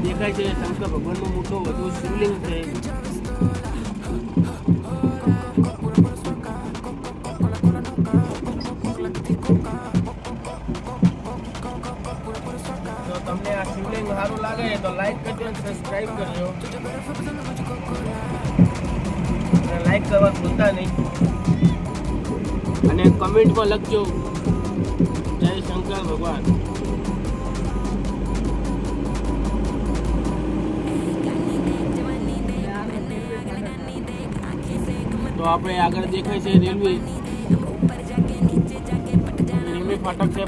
દેખાય છે શંકર ભગવાનનું મોટું વધુ શિવલિંગ છે. તો તમને આ શિવલિંગ સારું લાગે તો લાઈક કરજો અને સબસ્ક્રાઈબ કરજો. લાઈક કરવા ભૂલતા નહીં અને કમેન્ટમાં લખજો જય શંકર ભગવાન. તો આપણે આગળ દેખાય છે રેલવે ફાટક છે.